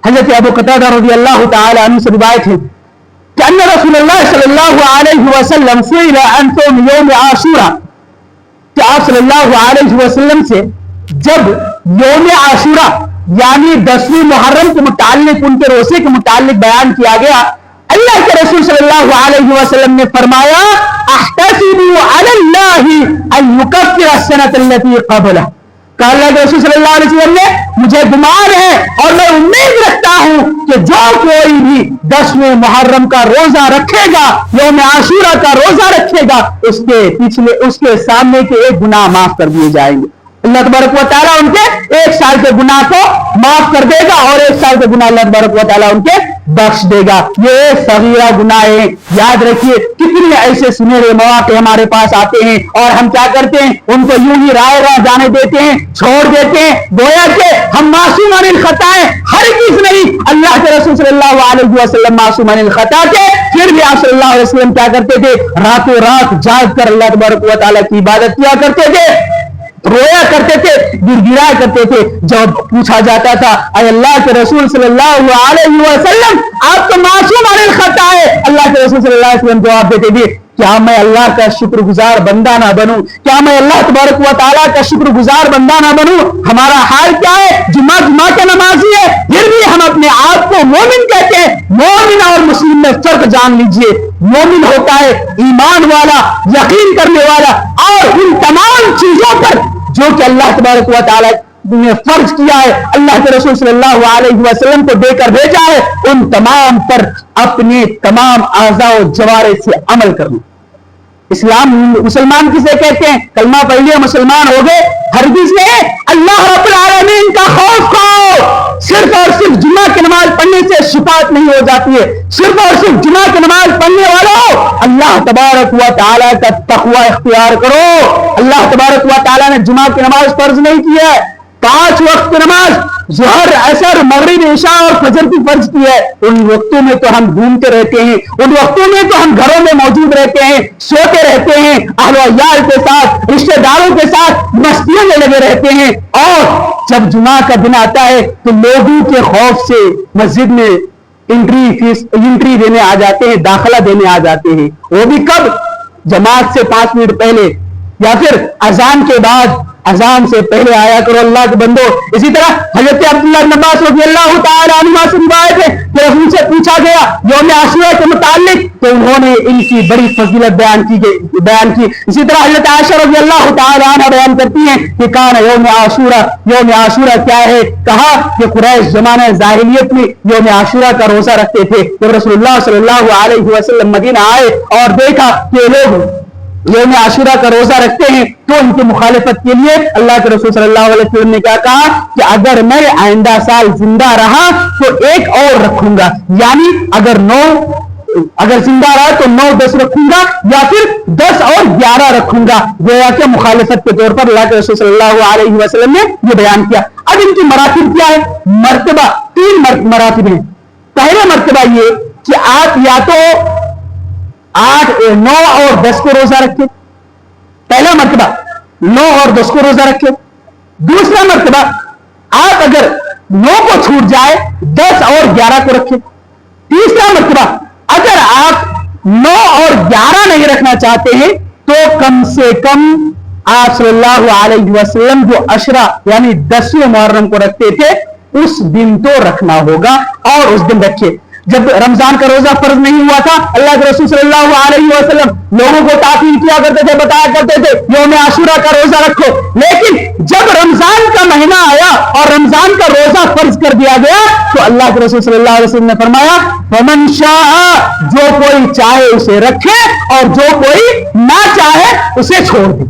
حضرت ابو قتادہ رضی اللہ تعالی عنہ سے روایت ہے کہ ان رسول اللہ صلی اللہ علیہ وسلم سئل عن صوم یوم عاشوراء، کہ آپ صلی اللہ علیہ وسلم سے جب یوم عاشوراء یعنی 10ویں محرم کے متعلق ان کے روزے کے متعلق بیان کیا گیا، اللہ کے رسول صلی اللہ علیہ وسلم نے فرمایا احتسب علی اللہ ان یکفر السنۃ التي قبلہ، کہ اللہ کے رسول صلی اللہ علیہ وسلم نے مجھے گمان ہے اور میں امید رکھتا ہوں کہ جو کوئی بھی 10ویں محرم کا روزہ رکھے گا، یوم عاشوراء کا روزہ رکھے گا، اس کے سامنے کے ایک گناہ معاف کر دیے جائیں گے۔ اللہ تبارک و تعالیٰ ان کے 1 سال کے گناہ کو معاف کر دے گا اور 1 سال کے گناہ اللہ تبارک و تعالیٰ ان کے بخش دے گا۔ یہ صغیرہ گناہ ہے، یاد رکھیے کتنے ایسے سنہرے مواقع ہمارے پاس آتے ہیں اور ہم کیا کرتے ہیں، ان کو یوں ہی رائے راہ جانے دیتے ہیں، چھوڑ دیتے ہیں، گویا کہ ہم معصوم عن الخطا ہیں۔ ہرگز نہیں، اللہ کے رسول صلی اللہ علیہ وسلم معصوم عن الخطا تھے، پھر بھی آپ صلی اللہ علیہ وسلم کیا کرتے تھے، راتوں رات جاگ کر اللہ تبارک و تعالیٰ کی عبادت کیا کرتے تھے، رویا کرتے تھے، گر گرایا کرتے تھے۔ جب پوچھا جاتا تھا اے اللہ کے رسول صلی اللہ علیہ وسلم آپ تو معصوم عن الخطا ہے، اللہ کے رسول صلی اللہ علیہ وسلم جواب دیتے تھے کیا میں اللہ کا شکر گزار بندہ نہ بنوں، کیا میں اللہ تبارک و تعالیٰ کا شکر گزار بندہ نہ بنوں؟ ہمارا حال کیا ہے، جمعہ کا نمازی ہے، پھر بھی ہم اپنے آپ کو مومن کہتے ہیں۔ مومن اور مسلم میں فرق جان لیجئے، مومن ہوتا ہے ایمان والا، یقین کرنے والا، اور ان تمام چیزوں پر جو کہ اللہ تبارک و تعالیٰ نے فرض کیا ہے، اللہ کے رسول صلی اللہ علیہ وسلم کو دے کر بھیجا ہے، ان تمام پر اپنے تمام اعضاء و جوارح سے عمل کرنا۔ اسلام مسلمان کسے کہتے ہیں؟ کلمہ پڑھ لیا مسلمان ہو گئے؟ ہرگز نہیں، اللہ رب العالمین کا خوف کھاؤ۔ صرف اور صرف جمعہ کی نماز پڑھنے سے شفاعت نہیں ہو جاتی ہے، صرف اور صرف جمعہ کی نماز پڑھنے والوں اللہ تبارک و تعالیٰ کا تقوی اختیار کرو۔ اللہ تبارک و تعالیٰ نے جمعہ کی نماز فرض نہیں کی ہے، 5 وقت کی نماز ظہر، عصر، مغرب، عشاء اور فجر کی فرض کی ہے۔ ان وقتوں میں تو ہم گھومتے رہتے ہیں، ان وقتوں میں تو ہم گھروں میں موجود رہتے ہیں، سوتے رہتے ہیں، اہل و عیال کے ساتھ، رشتہ داروں کے ساتھ مستیوں میں لگے رہتے ہیں، اور جب جمعہ کا دن آتا ہے تو لوگوں کے خوف سے مسجد میں انٹری دینے آ جاتے ہیں، داخلہ دینے آ جاتے ہیں۔ وہ بھی کب؟ جماعت سے 5 منٹ پہلے، یا پھر اذان کے بعد، اذان سے پہلے آیا کرو اللہ کے بندو۔ اسی طرح حضرت عبداللہ بن عباس رضی اللہ تعالی عنہ سے روایت ہے کہ ان سے پوچھا گیا یوم عاشوراء کے متعلق تو انہوں نے ان کی بڑی فضیلت بیان کی۔ اسی طرح حضرت عائشہ رضی اللہ تعالی عنہ بیان کرتی ہیں کہ کان یوم عاشوراء کیا ہے؟ کہا کہ قریش زمانہ ظاہریت میں یوم عاشوراء کا روزہ رکھتے تھے۔ جب رسول اللہ صلی اللہ علیہ وسلم مدینہ آئے اور دیکھا کہ لوگ یوم عاشوراء کا روزہ رکھتے ہیں تو ان کی مخالفت کے لیے اللہ کے رسول صلی اللہ علیہ وسلم نے کیا کہا کہ اگر میں آئندہ سال زندہ رہا تو 1 اور رکھوں گا، یعنی اگر زندہ رہا تو 9 10 رکھوں گا، یا پھر 10 اور 11 رکھوں گا، گویا کہ مخالفت کے طور پر اللہ کے رسول صلی اللہ علیہ وسلم نے یہ بیان کیا۔ اب ان کی مراتب کیا ہے؟ مرتبہ 3 مراتب ہیں۔ پہلا مرتبہ یہ کہ آپ یا تو 8 9 اور 10 کو روزہ رکھے، پہلا مرتبہ 9 اور 10 کو روزہ رکھے۔ دوسرا مرتبہ آپ اگر 9 کو چھوٹ جائے 10 اور 11 کو رکھے۔ تیسرا مرتبہ اگر آپ 9 اور 11 نہیں رکھنا چاہتے ہیں تو کم سے کم آپ صلی اللہ علیہ وسلم جو عشرہ یعنی 10ویں محرم کو رکھتے تھے اس دن تو رکھنا ہوگا، اور اس دن رکھے۔ جب رمضان کا روزہ فرض نہیں ہوا تھا اللہ کے رسول صلی اللہ علیہ وسلم لوگوں کو تاکید کیا کرتے تھے، بتایا کرتے تھے یوم عاشوراء کا روزہ رکھو، لیکن جب رمضان کا مہینہ آیا اور رمضان کا روزہ فرض کر دیا گیا تو اللہ کے رسول صلی اللہ علیہ وسلم نے فرمایا فمن شاء، جو کوئی چاہے اسے رکھے اور جو کوئی نہ چاہے اسے چھوڑ دے۔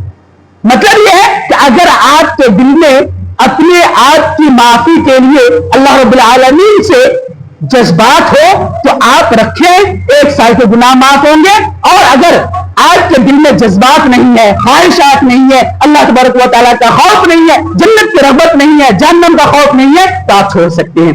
مطلب یہ ہے کہ اگر آپ کے دل میں اپنے آپ کی معافی کے لیے اللہ رب العالمین سے جذبات ہو تو آپ رکھیں، 1 سال کے گناہ معاف ہوں گے، اور اگر آپ کے دل میں جذبات نہیں ہے، خواہشات نہیں ہے، اللہ تبارک و تعالیٰ کا خوف نہیں ہے، جنت کی رغبت نہیں ہے، جہنم کا خوف نہیں ہے، تو آپ چھوڑ سکتے ہیں۔